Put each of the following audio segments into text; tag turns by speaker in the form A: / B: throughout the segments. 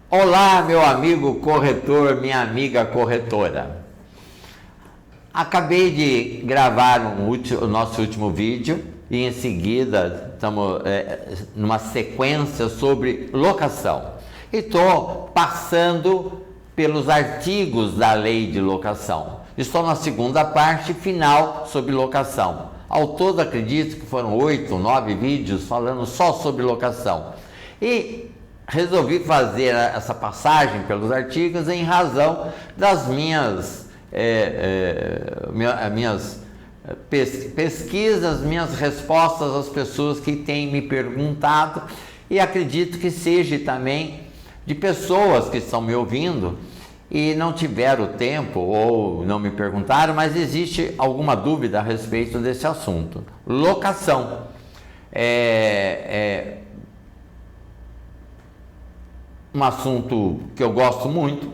A: Olá, meu amigo corretor, minha amiga corretora. Acabei de gravar o nosso último vídeo e em seguida estamos numa sequência sobre locação. E estou passando pelos artigos da lei de locação. Estou na segunda parte final sobre locação. Ao todo acredito que foram 8 ou 9 vídeos falando só sobre locação. E resolvi fazer essa passagem pelos artigos em razão das minhas pesquisas, minhas respostas às pessoas que têm me perguntado, e acredito que seja também de pessoas que estão me ouvindo e não tiveram tempo ou não me perguntaram, mas existe alguma dúvida a respeito desse assunto. Locação é um assunto que eu gosto muito,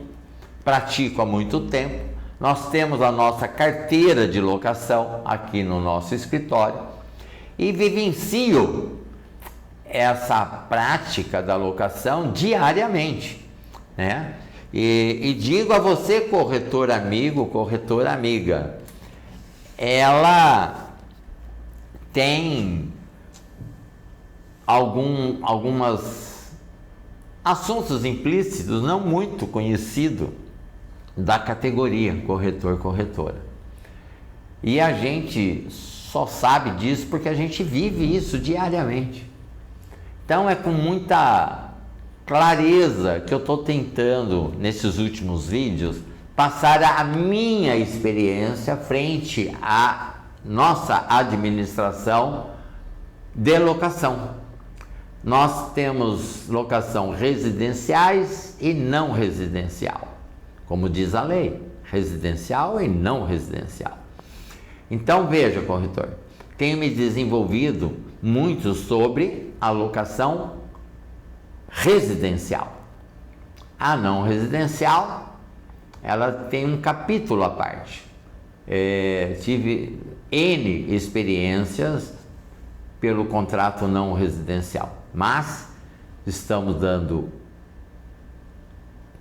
A: pratico há muito tempo. Nós temos a nossa carteira de locação aqui no nosso escritório e vivencio essa prática da locação diariamente, né? E digo a você, corretor amigo, corretora amiga, ela tem algumas assuntos implícitos não muito conhecidos da categoria corretor-corretora. E a gente só sabe disso porque a gente vive isso diariamente. Então é com muita clareza que eu estou tentando, nesses últimos vídeos, passar a minha experiência frente à nossa administração de locação. Nós temos locação residenciais e não residencial, como diz a lei, residencial e não residencial. Então veja, corretor, tenho me desenvolvido muito sobre a locação residencial. A não residencial, ela tem um capítulo à parte. Tive N experiências pelo contrato não residencial, mas estamos dando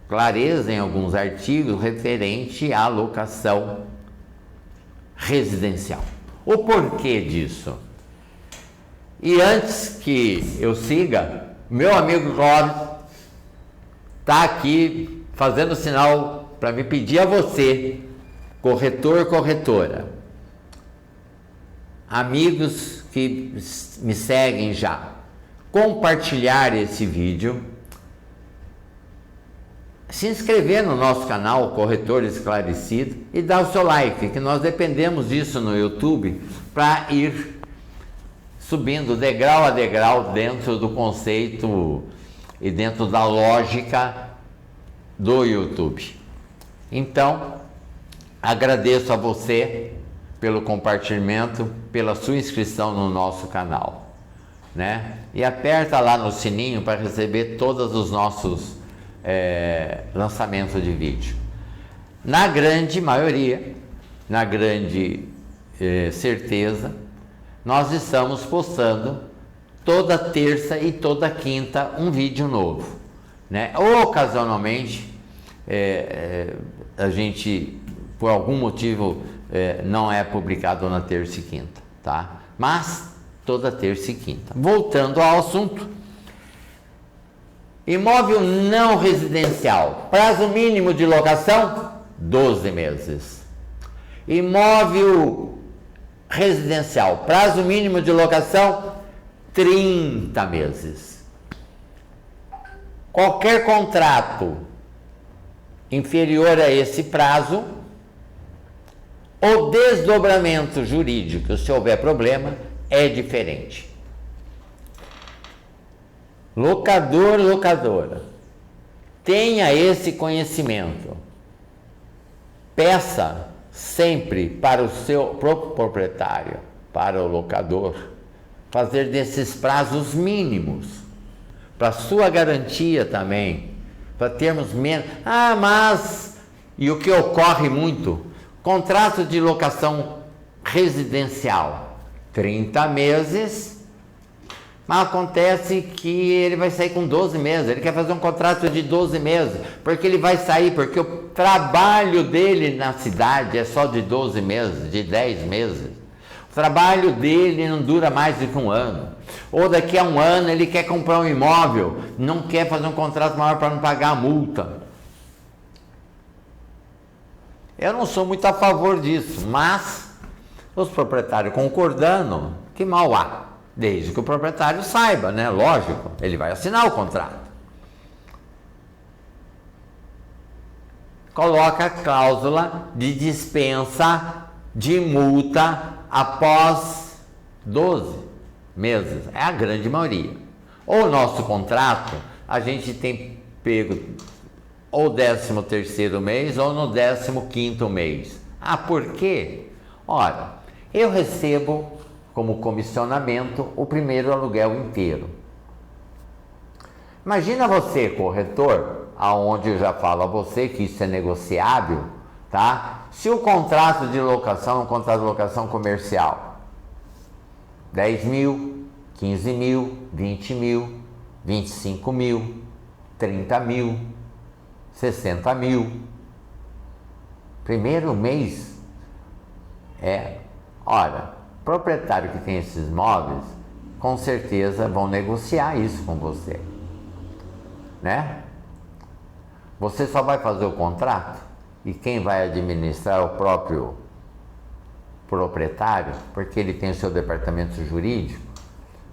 A: clareza em alguns artigos referente à locação residencial. O porquê disso? E antes que eu siga, meu amigo Clóvis está aqui fazendo sinal para me pedir a você, corretor, corretora, amigos que me seguem já, compartilhar esse vídeo, se inscrever no nosso canal Corretor Esclarecido e dar o seu like, que nós dependemos disso no YouTube para ir subindo degrau a degrau dentro do conceito e dentro da lógica do YouTube. Então, agradeço a você pelo compartilhamento, pela sua inscrição no nosso canal, né? E aperta lá no sininho para receber todos os nossos lançamentos de vídeo. Na grande maioria, na grande certeza, nós estamos postando toda terça e toda quinta um vídeo novo, né? Ocasionalmente a gente, por algum motivo, não é publicado na terça e quinta, tá? Mas toda terça e quinta. Voltando ao assunto, imóvel não residencial, prazo mínimo de locação 12 meses. Imóvel residencial, prazo mínimo de locação 30 meses. Qualquer contrato inferior a esse prazo, o desdobramento jurídico, se houver problema, é diferente. Locador, locadora, tenha esse conhecimento. Peça sempre para o seu próprio proprietário, para o locador, fazer desses prazos mínimos, para sua garantia também, para termos menos. Mas, e o que ocorre muito, contrato de locação residencial, 30 meses, Mas acontece que ele vai sair com 12 meses, ele quer fazer um contrato de 12 meses, porque ele vai sair, porque o trabalho dele na cidade é só de 12 meses, de 10 meses. O trabalho dele não dura mais do que um ano. Ou daqui a um ano ele quer comprar um imóvel, não quer fazer um contrato maior para não pagar a multa. Eu não sou muito a favor disso, mas os proprietários concordando, que mal há. Desde que o proprietário saiba, né? Lógico, ele vai assinar o contrato. Coloca a cláusula de dispensa de multa após 12 meses. É a grande maioria. Ou o nosso contrato, a gente tem pego ou 13º mês ou no 15º mês. Ah, por quê? Ora, eu recebo como comissionamento o primeiro aluguel inteiro. Imagina você, corretor, aonde eu já falo a você que isso é negociável, tá? Se o contrato de locação é um contrato de locação comercial, 10 mil, 15 mil, 20 mil, 25 mil, 30 mil, 60 mil. Primeiro mês proprietário que tem esses imóveis, com certeza vão negociar isso com você, né? Você só vai fazer o contrato e quem vai administrar é o próprio proprietário, porque ele tem o seu departamento jurídico,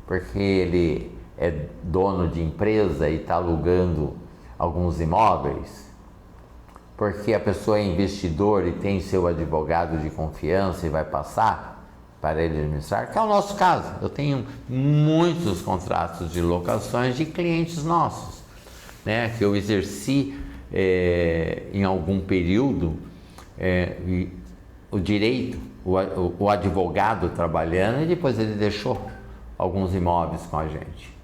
A: porque ele é dono de empresa e está alugando alguns imóveis, porque a pessoa é investidor e tem seu advogado de confiança e vai passar para ele administrar, que é o nosso caso. Eu tenho muitos contratos de locações de clientes nossos, né, que eu exerci em algum período o direito, o advogado trabalhando, e depois ele deixou alguns imóveis com a gente.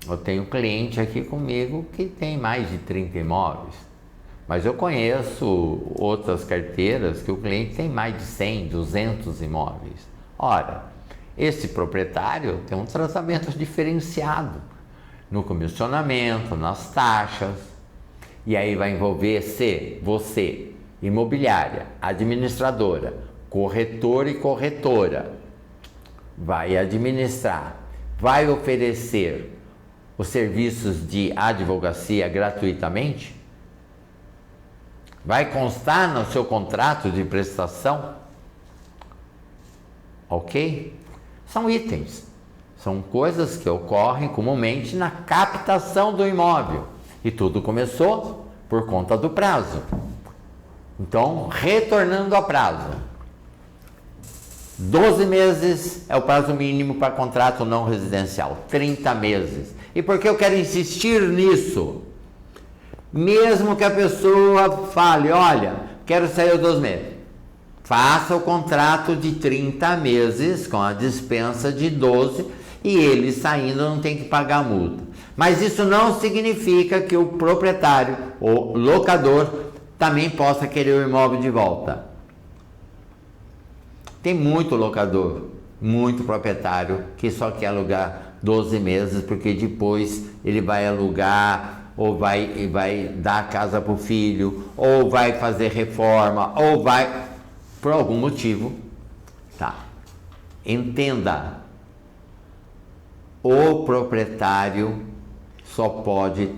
A: Eu tenho cliente aqui comigo que tem mais de 30 imóveis, mas eu conheço outras carteiras que o cliente tem mais de 100, 200 imóveis. Ora, esse proprietário tem um tratamento diferenciado no comissionamento, nas taxas, e aí vai envolver você, imobiliária, administradora, corretor e corretora, vai administrar, vai oferecer os serviços de advocacia gratuitamente? Vai constar no seu contrato de prestação? Ok? São itens, são coisas que ocorrem comumente na captação do imóvel. E tudo começou por conta do prazo. Então, retornando ao prazo. 12 meses é o prazo mínimo para contrato não residencial, 30 meses. E por que eu quero insistir nisso? Mesmo que a pessoa fale, olha, quero sair aos 12 meses, faça o contrato de 30 meses com a dispensa de 12 e ele saindo não tem que pagar a multa. Mas isso não significa que o proprietário ou locador também possa querer o imóvel de volta. Tem muito locador, muito proprietário que só quer alugar 12 meses porque depois ele vai alugar ou vai dar a casa para o filho, ou vai fazer reforma, ou vai, por algum motivo, tá? Entenda, o proprietário só pode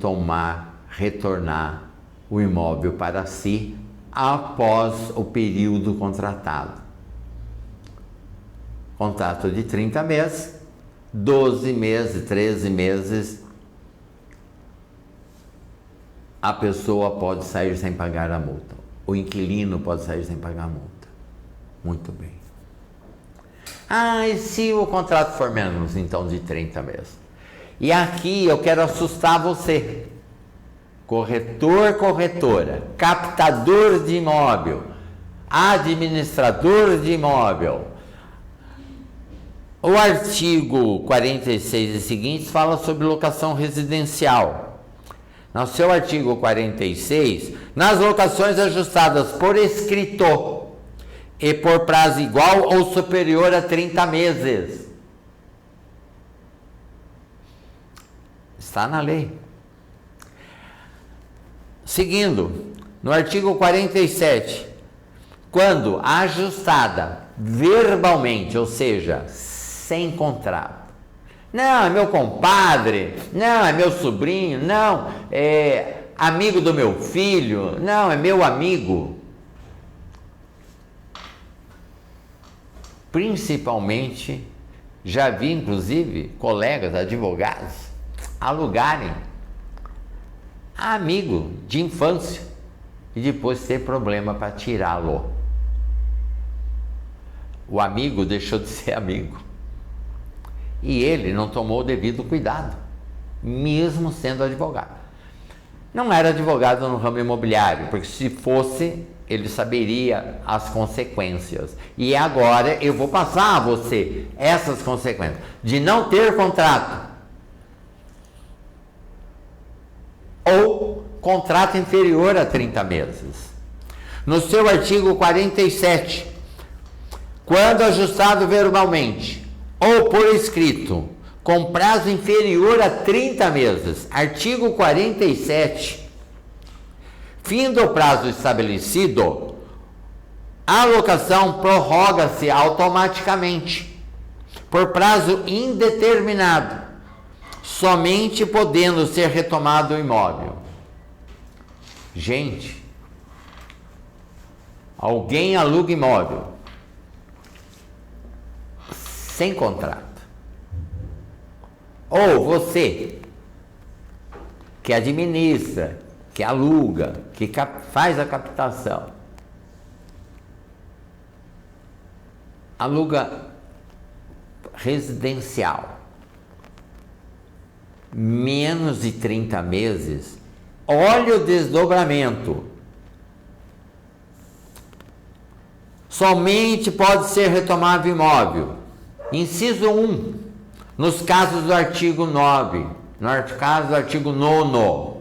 A: retornar o imóvel para si após o período contratado. Contrato de 30 meses, 12 meses, 13 meses, a pessoa pode sair sem pagar a multa. O inquilino pode sair sem pagar a multa. Muito bem. Ah, e se o contrato for menos, então, de 30 meses? E aqui eu quero assustar você. Corretor, corretora, captador de imóvel, administrador de imóvel. O artigo 46 e seguintes fala sobre locação residencial. No seu artigo 46, nas locações ajustadas por escrito e por prazo igual ou superior a 30 meses. Está na lei. Seguindo, no artigo 47, quando ajustada verbalmente, ou seja, sem contrato. Não, é meu compadre, não, é meu sobrinho, não, é amigo do meu filho, não, é meu amigo. Principalmente, já vi inclusive colegas advogados alugarem amigo de infância e depois ter problema para tirá-lo. O amigo deixou de ser amigo e ele não tomou o devido cuidado, mesmo sendo advogado. Não era advogado no ramo imobiliário, porque se fosse, ele saberia as consequências. E agora eu vou passar a você essas consequências de não ter contrato ou contrato inferior a 30 meses. No seu artigo 47, quando ajustado verbalmente ou por escrito, com prazo inferior a 30 meses, artigo 47, fim do prazo estabelecido, a locação prorroga-se automaticamente, por prazo indeterminado, somente podendo ser retomado o imóvel. Gente, alguém aluga imóvel sem contrato. Ou você, que administra, que aluga, que faz a captação, aluga residencial, menos de 30 meses, olha o desdobramento. Somente pode ser retomado o imóvel. Inciso 1, nos casos do artigo 9, no caso do artigo 9.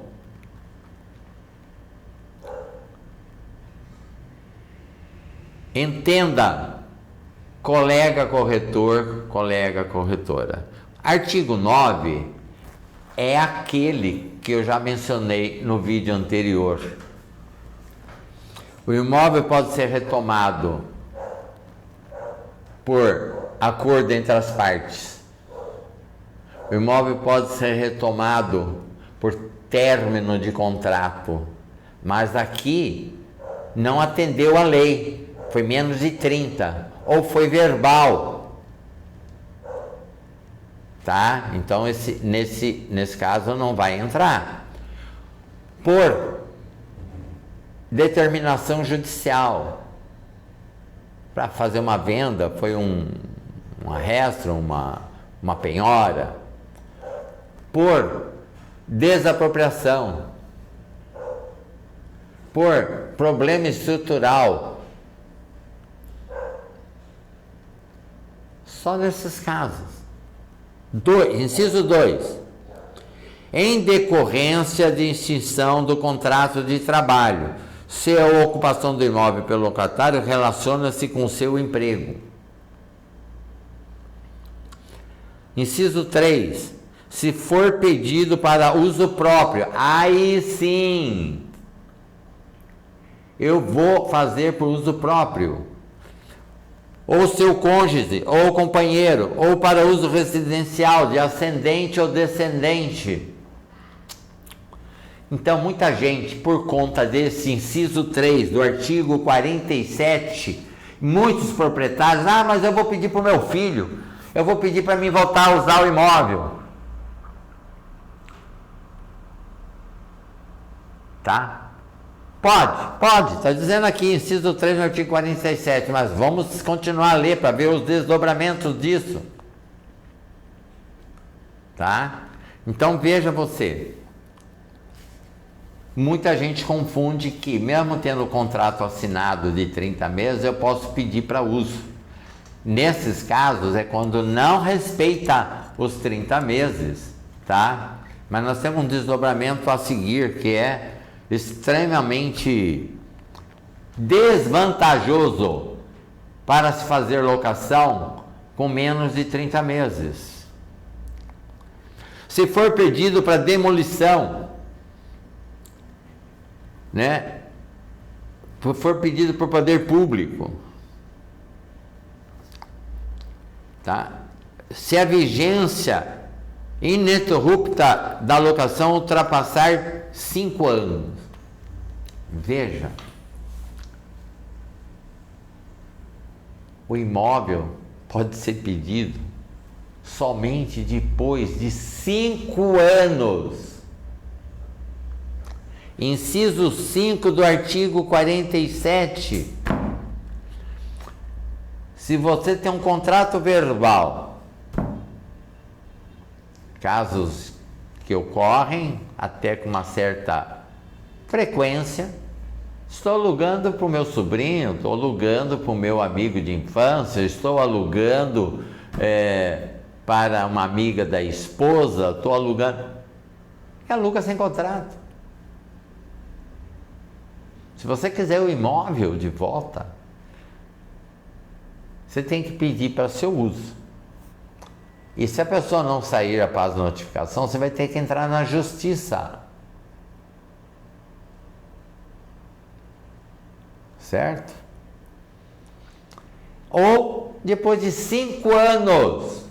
A: Entenda, colega corretor, colega corretora. Artigo 9 é aquele que eu já mencionei no vídeo anterior. O imóvel pode ser retomado por acordo entre as partes. O imóvel pode ser retomado por término de contrato, mas aqui não atendeu a lei, foi menos de 30, ou foi verbal, tá? Então nesse caso não vai entrar. Por determinação judicial, para fazer uma venda, foi um arresto, uma penhora, por desapropriação, por problema estrutural. Só nesses casos. Inciso 2. Em decorrência de extinção do contrato de trabalho, se a ocupação do imóvel pelo locatário relaciona-se com o seu emprego. Inciso 3. Se for pedido para uso próprio, aí sim, eu vou fazer por uso próprio. Ou seu cônjuge, ou companheiro, ou para uso residencial, de ascendente ou descendente. Então, muita gente, por conta desse inciso 3 do artigo 47, muitos proprietários, mas eu vou pedir para o meu filho, eu vou pedir para mim voltar a usar o imóvel. Tá? Pode, está dizendo aqui, inciso 3 no artigo 47, mas vamos continuar a ler para ver os desdobramentos disso. Tá? Então veja você, muita gente confunde que mesmo tendo o contrato assinado de 30 meses, eu posso pedir para uso. Nesses casos é quando não respeita os 30 meses, tá? Mas nós temos um desdobramento a seguir que é extremamente desvantajoso para se fazer locação com menos de 30 meses. Se for pedido para demolição, né? For pedido por poder público, tá? Se a vigência ininterrupta da locação ultrapassar 5 anos. Veja, o imóvel pode ser pedido somente depois de 5 anos. Inciso 5 do artigo 47. Se você tem um contrato verbal, casos que ocorrem até com uma certa frequência, estou alugando para o meu sobrinho, estou alugando para o meu amigo de infância, estou alugando para uma amiga da esposa, estou alugando. E aluga sem contrato. Se você quiser o imóvel de volta, você tem que pedir para seu uso. E se a pessoa não sair após a notificação, você vai ter que entrar na justiça. Certo? Ou depois de 5 anos.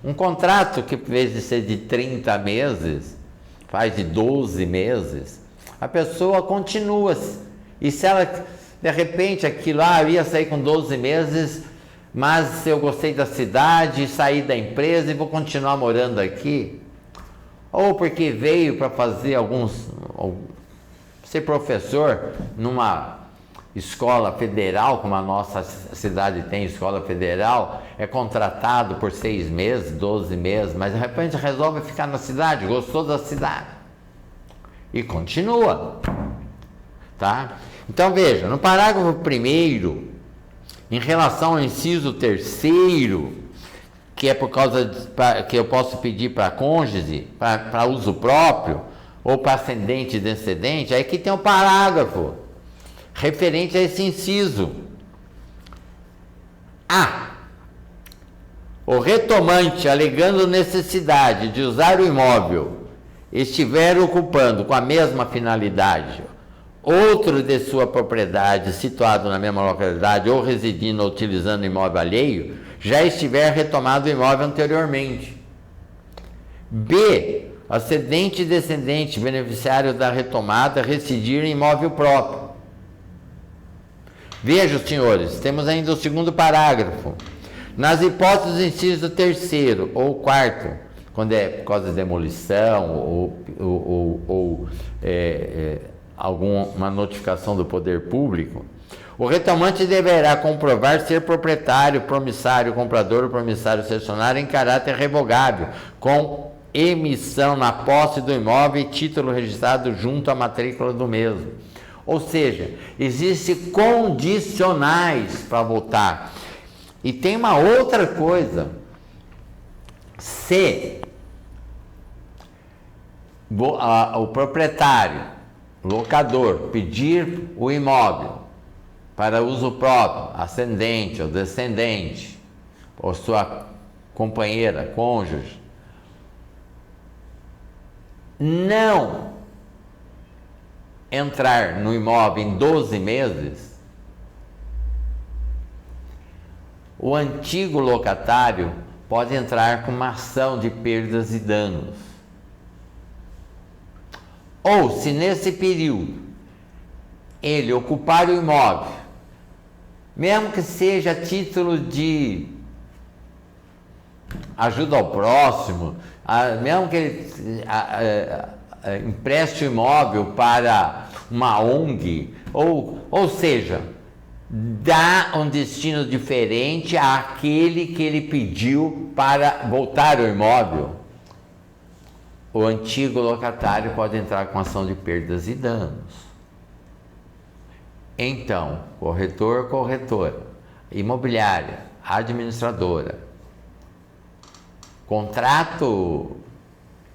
A: Um contrato que, em vez de ser de 30 meses, faz de 12 meses, a pessoa continua. E se ela, de repente, aquilo lá, eu ia sair com 12 meses, mas eu gostei da cidade, saí da empresa e vou continuar morando aqui. Ou porque veio para fazer ser professor numa escola federal, como a nossa cidade tem escola federal, é contratado por 6 meses, 12 meses, mas de repente resolve ficar na cidade, gostou da cidade. E continua, tá? Então veja, no parágrafo 1º, em relação ao inciso 3º, que é por causa que eu posso pedir para cônjuge, para uso próprio, ou para ascendente e descendente, aí que tem um parágrafo referente a esse inciso. A. O retomante, alegando necessidade de usar o imóvel, estiver ocupando com a mesma finalidade outro de sua propriedade situado na mesma localidade ou residindo ou utilizando imóvel alheio, já estiver retomado o imóvel anteriormente. B. Ascendente e descendente beneficiário da retomada residir em imóvel próprio. Vejam, senhores, temos ainda o 2º parágrafo. Nas hipóteses do inciso 3º ou 4º, quando é por causa de demolição ou alguma notificação do poder público, o retomante deverá comprovar ser proprietário, promissário, comprador ou promissário cessionário em caráter revogável, com emissão na posse do imóvel e título registrado junto à matrícula do mesmo. Ou seja, existem condicionais para votar. E tem uma outra coisa. Se o proprietário, locador, pedir o imóvel para uso próprio, ascendente ou descendente, ou sua companheira, cônjuge, não entrar no imóvel em 12 meses, o antigo locatário pode entrar com uma ação de perdas e danos. Ou, se nesse período ele ocupar o imóvel, mesmo que seja a título de ajuda ao próximo, mesmo que ele empreste o imóvel para uma ONG, ou seja, dá um destino diferente àquele que ele pediu para voltar ao imóvel, o antigo locatário pode entrar com ação de perdas e danos. Então, corretor, corretora, imobiliária, administradora, contrato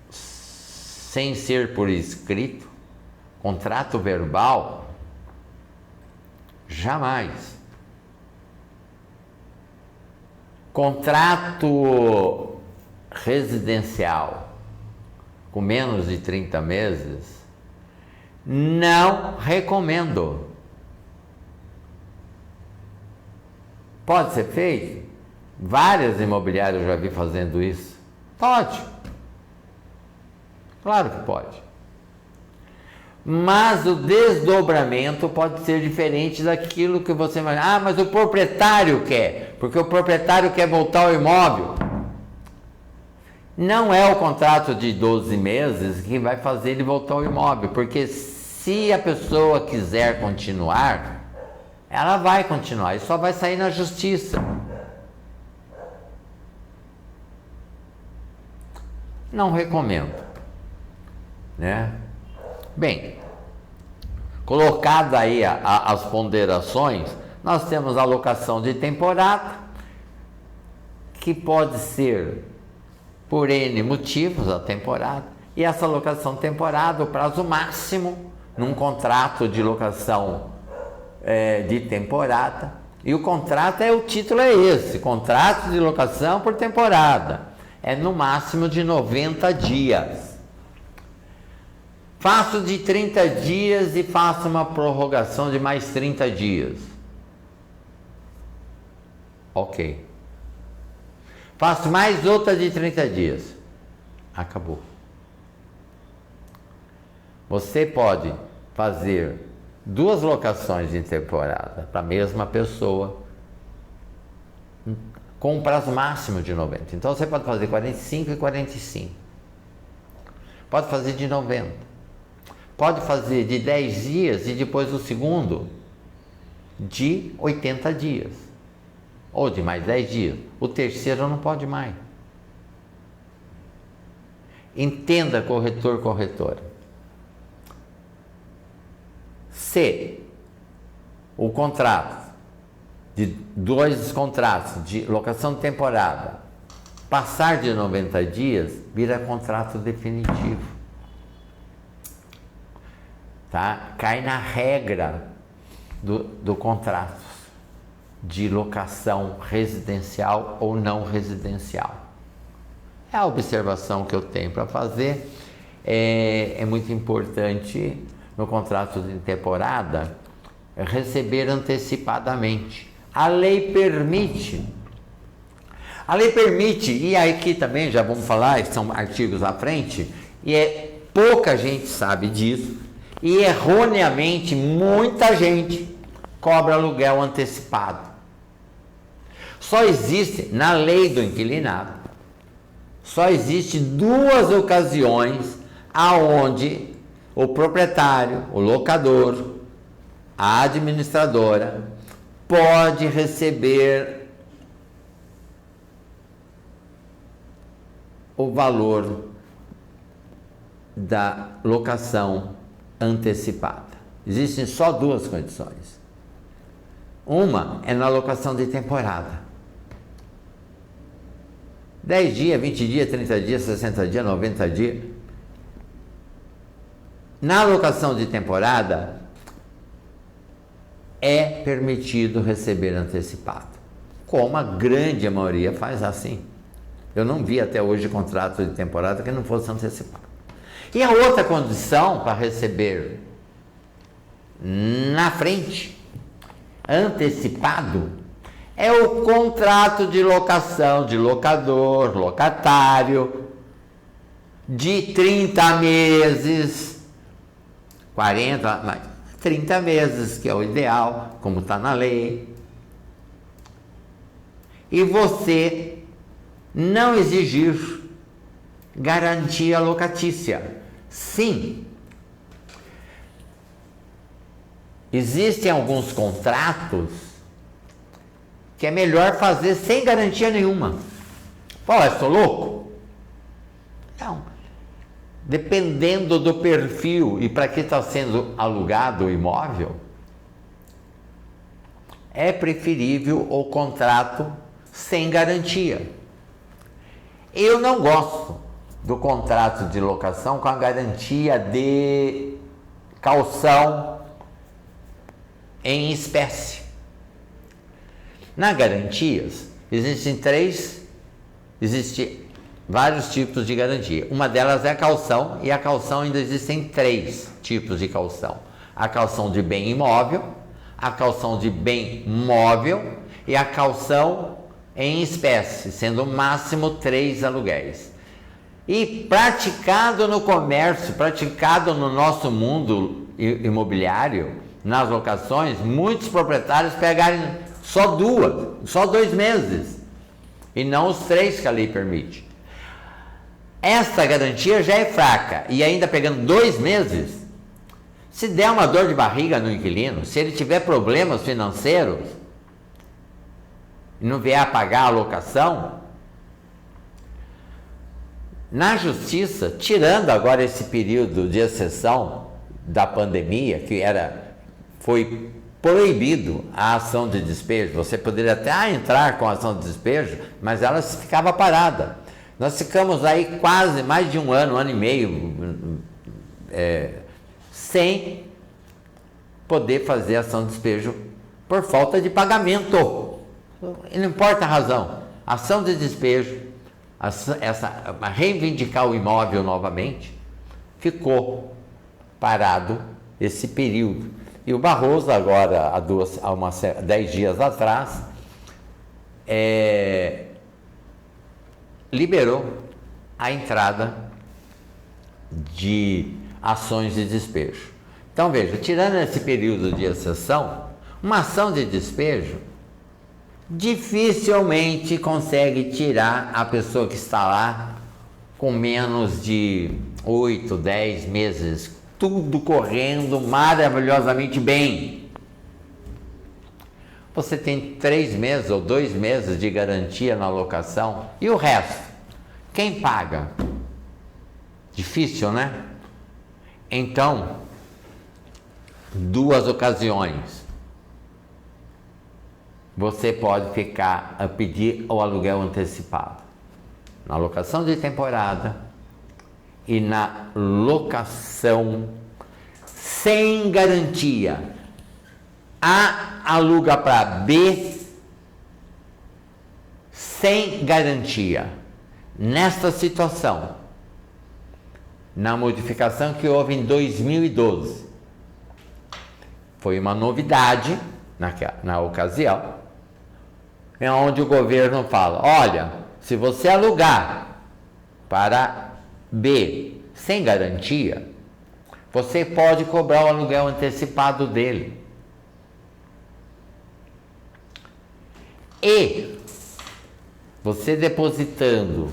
A: sem ser por escrito, contrato verbal, jamais. Contrato residencial com menos de 30 meses, não recomendo. Pode ser feito? Várias imobiliárias eu já vi fazendo isso. Pode. Claro que pode. Mas o desdobramento pode ser diferente daquilo que você imagina. Ah, mas o proprietário quer, porque o proprietário quer voltar ao imóvel. Não é o contrato de 12 meses que vai fazer ele voltar ao imóvel, porque se a pessoa quiser continuar, ela vai continuar e só vai sair na justiça. Não recomendo, né? Bem, colocado aí as ponderações, nós temos a locação de temporada, que pode ser por N motivos a temporada, e essa locação temporada, o prazo máximo num contrato de locação de temporada, e o contrato o título é esse, contrato de locação por temporada, é no máximo de 90 dias. Faço de 30 dias e faço uma prorrogação de mais 30 dias. Ok. Faço mais outra de 30 dias. Acabou. Você pode fazer 2 locações de temporada para a mesma pessoa com um prazo máximo de 90. Então você pode fazer 45 e 45. Pode fazer de 90. Pode fazer de 10 dias e depois o segundo de 80 dias. Ou de mais 10 dias. O terceiro não pode mais. Entenda, corretor, corretora. Se o contrato de 2 contratos de locação de temporada passar de 90 dias, vira contrato definitivo. Tá? Cai na regra do contrato de locação residencial ou não residencial. É a observação que eu tenho para fazer. É muito importante no contrato de temporada receber antecipadamente. A lei permite, e aqui também já vamos falar, são artigos à frente, e pouca gente sabe disso, e erroneamente muita gente cobra aluguel antecipado. Só existe, na lei do inquilinato, só existe 2 ocasiões aonde o proprietário, o locador, a administradora pode receber o valor da locação antecipada. Existem só 2 condições. Uma é na locação de temporada. 10 dias, 20 dias, 30 dias, 60 dias, 90 dias. Na locação de temporada, é permitido receber antecipado. Como a grande maioria faz assim. Eu não vi até hoje contrato de temporada que não fosse antecipado. E a outra condição para receber na frente, antecipado, é o contrato de locação de locador, locatário, de 30 meses, 40, 30 meses, que é o ideal, como está na lei. E você não exigir garantia locatícia. Sim, existem alguns contratos que é melhor fazer sem garantia nenhuma. Pô, eu sou louco? Não. Dependendo do perfil e para que está sendo alugado o imóvel, é preferível o contrato sem garantia. Eu não gosto do contrato de locação com a garantia de caução em espécie. Na garantias, existem 3, existe vários tipos de garantia. Uma delas é a caução, e a caução ainda existem 3 tipos de caução. A caução de bem imóvel, a caução de bem móvel e a caução em espécie, sendo o máximo 3 aluguéis. E praticado no comércio, praticado no nosso mundo imobiliário, nas locações, muitos proprietários pegarem só 2 meses, e não os 3 que a lei permite. Esta garantia já é fraca, e ainda pegando 2 meses, se der uma dor de barriga no inquilino, se ele tiver problemas financeiros e não vier a pagar a locação, na justiça, tirando agora esse período de exceção da pandemia, que foi proibido a ação de despejo, você poderia até entrar com a ação de despejo, mas ela ficava parada. Nós ficamos aí quase mais de um ano e meio, sem poder fazer ação de despejo por falta de pagamento. E não importa a razão, ação de despejo, reivindicar o imóvel novamente, ficou parado esse período. E o Barroso agora, há 10 dias atrás, liberou a entrada de ações de despejo. Então veja, tirando esse período de exceção, uma ação de despejo dificilmente consegue tirar a pessoa que está lá com menos de 8, 10 meses, tudo correndo maravilhosamente bem. Você tem 3 meses ou 2 meses de garantia na locação, e o resto, quem paga? Difícil, né? Então, 2 ocasiões você pode pedir o aluguel antecipado: na locação de temporada e na locação sem garantia. A aluga para B sem garantia. Nesta situação, na modificação que houve em 2012, foi uma novidade na ocasião, é onde o governo fala: olha, se você alugar para B sem garantia, você pode cobrar o aluguel antecipado dele. E você depositando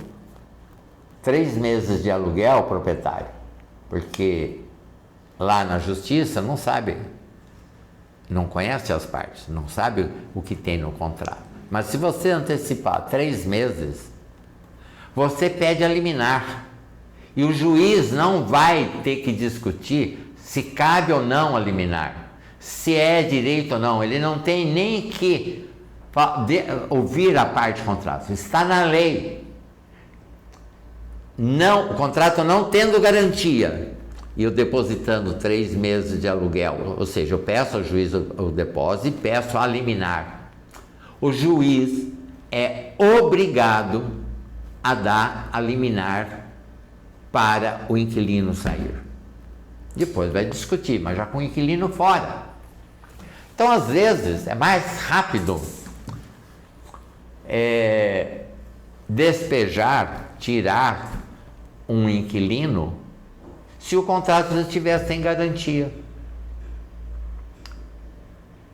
A: 3 meses de aluguel, proprietário, porque lá na justiça não sabe, não conhece as partes, não sabe o que tem no contrato. Mas se você antecipar 3 meses, você pede a liminar. E o juiz não vai ter que discutir se cabe ou não a liminar, se é direito ou não. Ele não tem nem que ouvir a parte do contrato. Está na lei. Não, o contrato não tendo garantia, e eu depositando 3 meses de aluguel, ou seja, eu peço ao juiz o depósito e peço a liminar. O juiz é obrigado a dar a liminar para o inquilino sair. Depois vai discutir, mas já com o inquilino fora. Então, às vezes, é mais rápido despejar, tirar um inquilino, se o contrato já estiver sem garantia.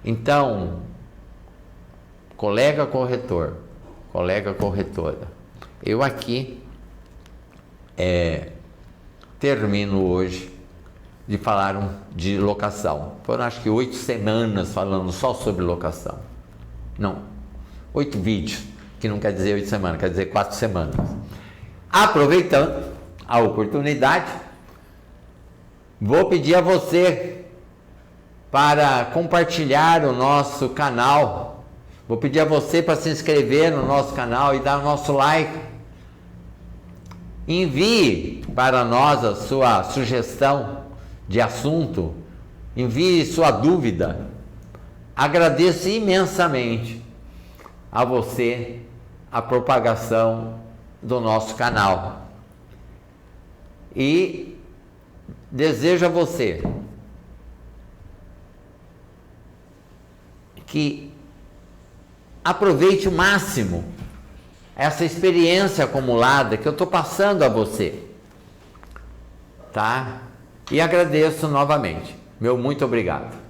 A: Então, colega corretor, colega corretora, eu aqui termino hoje de falar de locação. Foram acho que 8 semanas falando só sobre locação. Não, 8 vídeos, que não quer dizer 8 semanas, quer dizer 4 semanas. Aproveitando a oportunidade, vou pedir a você para compartilhar o nosso canal. Vou pedir a você para se inscrever no nosso canal e dar o nosso like. Envie para nós a sua sugestão de assunto, envie sua dúvida. Agradeço imensamente a você a propagação do nosso canal. E desejo a você que aproveite o máximo essa experiência acumulada que eu estou passando a você, tá? E agradeço novamente. Meu muito obrigado.